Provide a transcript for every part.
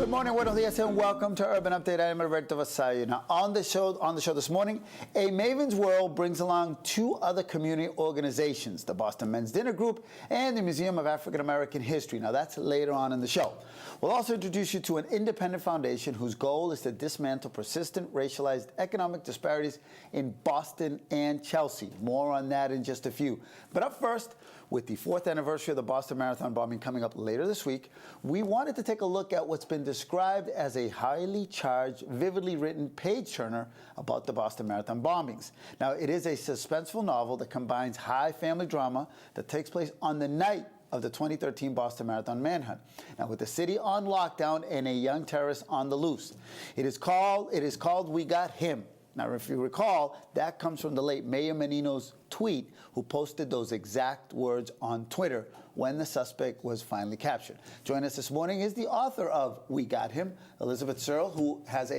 Good morning, buenos días, and welcome to Urban Update. I am Alberto Vasallo. Now, on the show this morning, A Maven's World brings along two other community organizations, the Boston Men's Dinner Group and the Museum of African American History. Now, that's later on in the show. We'll also introduce you to an independent foundation whose goal is to dismantle persistent racialized economic disparities in Boston and Chelsea. More on that in just a few. But up first, with the 4th anniversary of the Boston Marathon bombing coming up later this week, we wanted to take a look at what's been described as a highly charged, vividly written page-turner about the Boston Marathon bombings. Now, it is a suspenseful novel that combines high family drama that takes place on the night of the 2013 Boston Marathon manhunt. Now, with the city on lockdown and a young terrorist on the loose. It is called We Got Him. Now, if you recall, that comes from the late Mayor Menino's tweet, who posted those exact words on Twitter when the suspect was finally captured. Joining us this morning is the author of We Got Him, Elizabeth Searle, who has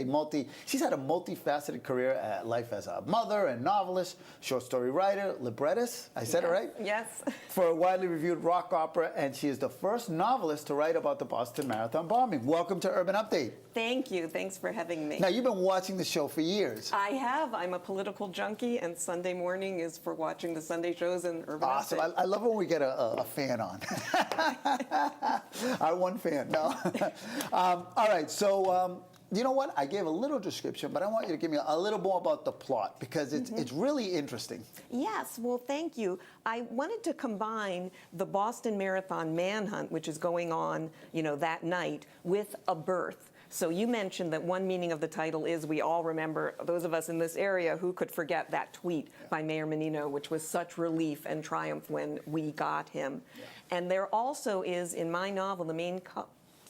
she's had a multifaceted career life as a mother and novelist, short story writer, librettist, I said it right? Yes. For a widely reviewed rock opera, and she is the first novelist to write about the Boston Marathon bombing. Welcome to Urban Update. Thank you. Thanks for having me. Now, you've been watching the show for years. I have. I'm a political junkie, and Sunday morning is for watching the Sunday shows in Urban Awesome. Update. I love when we get a fan on. Our one fan. No. All right. So, you know what? I gave a little description, but I want you to give me a little more about the plot because it's really interesting. Yes. Well, thank you. I wanted to combine the Boston Marathon manhunt, which is going on, that night, with a birth. So you mentioned that one meaning of the title is we all remember, those of us in this area, who could forget that tweet by Mayor Menino, which was such relief and triumph when we got him. Yeah. And there also is, in my novel, the main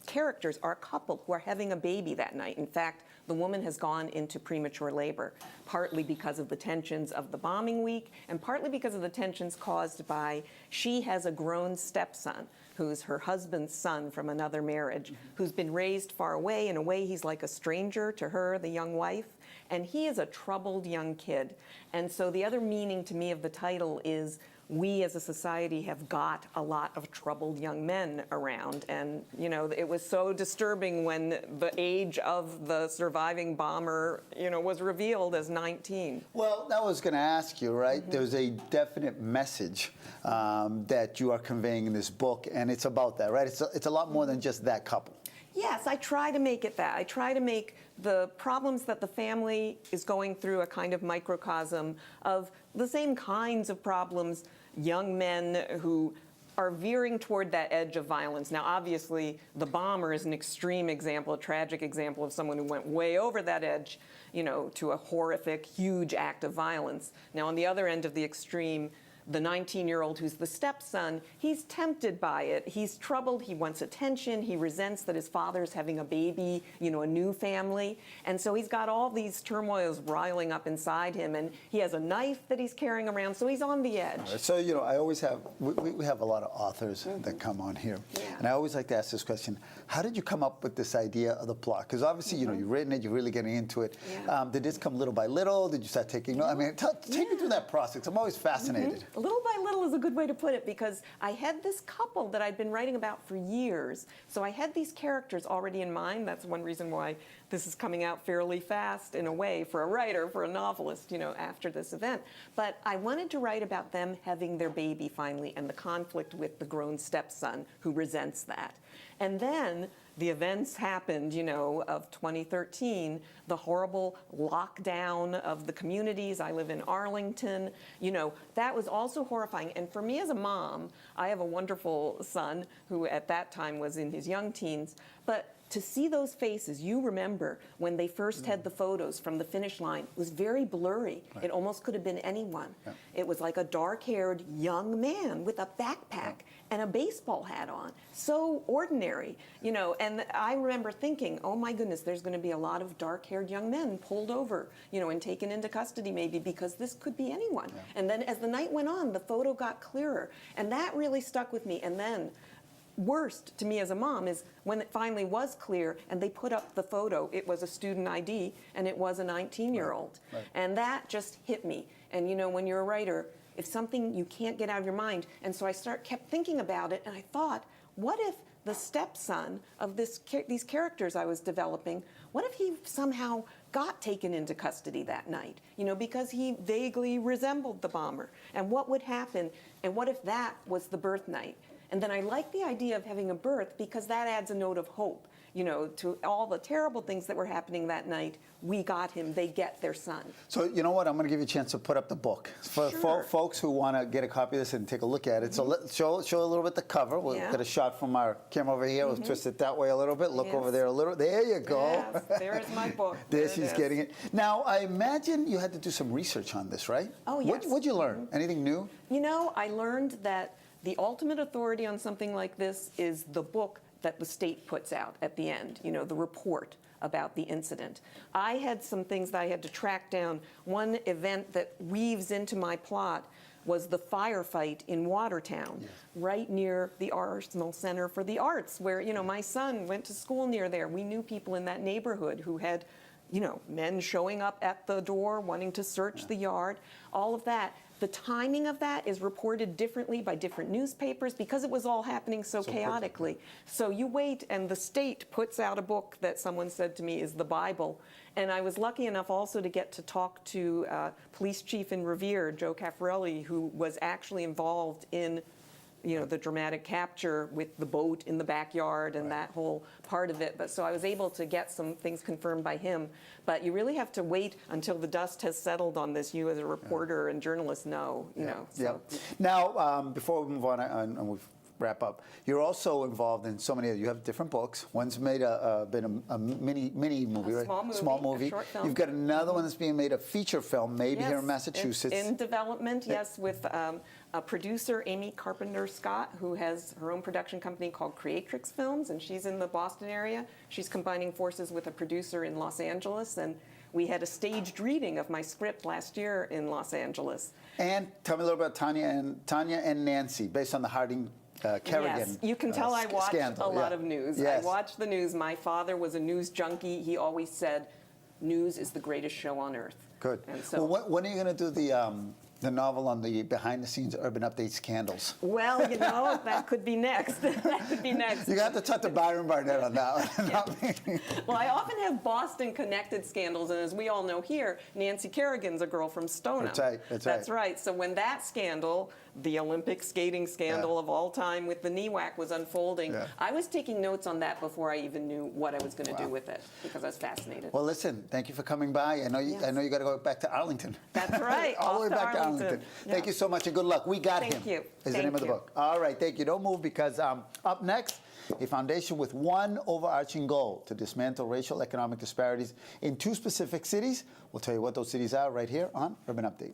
characters are a couple who are having a baby that night. In fact, the woman has gone into premature labor, partly because of the tensions of the bombing week and partly because of the tensions caused by she has a grown stepson who's her husband's son from another marriage, who's been raised far away. In a way, he's like a stranger to her, the young wife, and he is a troubled young kid. And so the other meaning to me of the title is we as a society have got a lot of troubled young men around. And, it was so disturbing when the age of the surviving bomber, was revealed as 19. Well, that was going to ask you, right? Mm-hmm. There's a definite message that you are conveying in this book, and it's about that, right? It's a lot more than just that couple. Yes, I try to make it that. I try to make the problems that the family is going through a kind of microcosm of the same kinds of problems young men who are veering toward that edge of violence. Now, obviously, the bomber is an extreme example, a tragic example of someone who went way over that edge, to a horrific, huge act of violence. Now, on the other end of the extreme, the 19-year-old who's the stepson, he's tempted by it. He's troubled. He wants attention. He resents that his father's having a baby, a new family. And so he's got all these turmoils riling up inside him. And he has a knife that he's carrying around, so he's on the edge. Right. So, I always have, we have a lot of authors that come on here. Yeah. And I always like to ask this question, how did you come up with this idea of the plot? Because obviously, you've written it, you're really getting into it. Yeah. Did this come little by little? Did you start taking notes? I mean, take me through that process. I'm always fascinated. Little by little is a good way to put it, because I had this couple that I'd been writing about for years. So I had these characters already in mind. That's one reason why this is coming out fairly fast, in a way, for a writer, for a novelist, after this event. But I wanted to write about them having their baby finally and the conflict with the grown stepson who resents that. And then the events happened, of 2013, the horrible lockdown of the communities. I live in Arlington. That was also horrifying. And for me as a mom, I have a wonderful son who at that time was in his young teens. But to see those faces, you remember when they first had the photos from the finish line, it was very blurry. Right. It almost could have been anyone. Yeah. It was like a dark-haired young man with a backpack and a baseball hat on. So ordinary, and I remember thinking, oh my goodness, there's going to be a lot of dark-haired young men pulled over, and taken into custody maybe, because this could be anyone. Yeah. And then as the night went on, the photo got clearer, and that really stuck with me. And then worst to me as a mom is when it finally was clear and they put up the photo, it was a student ID and it was a 19-year-old. Right. And that just hit me. And when you're a writer, if something you can't get out of your mind, and so I kept thinking about it, and I thought, what if the stepson of these characters I was developing, what if he somehow got taken into custody that night? You know, because he vaguely resembled the bomber. And what would happen? And what if that was the birth night? And then I like the idea of having a birth because that adds a note of hope. You know, to all the terrible things that were happening that night, we got him. They get their son. So you know what? I'm going to give you a chance to put up the book for Sure. folks who want to get a copy of this and take a look at it. So let's show a little bit the cover. We'll get a shot from our camera over here. We'll twist it that way a little bit. Look over there a little. There you go. Yes, there's my book. There she's getting it. Now, I imagine you had to do some research on this, right? Oh, yes. What'd you learn? Anything new? You know, I learned that the ultimate authority on something like this is the book that the state puts out at the end, you know, the report about the incident. I had some things that I had to track down. One event that weaves into my plot was the firefight in Watertown, right near the Arsenal Center for the Arts, where, you know, my son went to school near there. We knew people in that neighborhood who had, you know, men showing up at the door wanting to search the yard, all of that. The timing of that is reported differently by different newspapers because it was all happening so chaotically. So you wait, and the state puts out a book that someone said to me is the Bible. And I was lucky enough also to get to talk to police chief in Revere, Joe Caffarelli, who was actually involved in, you know, the dramatic capture with the boat in the backyard and that whole part of it. But so I was able to get some things confirmed by him. But you really have to wait until the dust has settled on this. You as a reporter and journalist know, you know. So. Now, before we move on and we wrap up, you're also involved in so many. You have different books. One's made been a mini movie, right? Small movie, a short film. You've got another one that's being made, a feature film, maybe here in Massachusetts. It's in development, yes, with a producer, Amy Carpenter Scott, who has her own production company called Creatrix Films, and she's in the Boston area. She's combining forces with a producer in Los Angeles, and we had a staged reading of my script last year in Los Angeles. And tell me a little about Tanya and Nancy, based on the Harding Kerrigan. Yes, you can tell I watched scandal. a lot of news. Yes. I watched the news. My father was a news junkie. He always said, news is the greatest show on earth. Good. And so, well, when are you going to do the novel on the behind-the-scenes Urban Update scandals? well, you know, that could be next. That could be next. You got to talk to Byron Barnett on that one. Not me. Well, I often have Boston-connected scandals, and as we all know here, Nancy Kerrigan's a girl from Stoneham. That's right. That's right. So when that scandal, the Olympic skating scandal of all time with the knee whack was unfolding, I was taking notes on that before I even knew what I was going to do with it, because I was fascinated. Well, listen, thank you for coming by. I know you got to go back to Arlington. That's right. All the way back to Arlington. Thank you so much and good luck. We got him. Thank you. Is the name of the book. All right, thank you. Don't move, because up next, a foundation with one overarching goal: to dismantle racial economic disparities in 2 specific cities. We'll tell you what those cities are right here on Urban Update.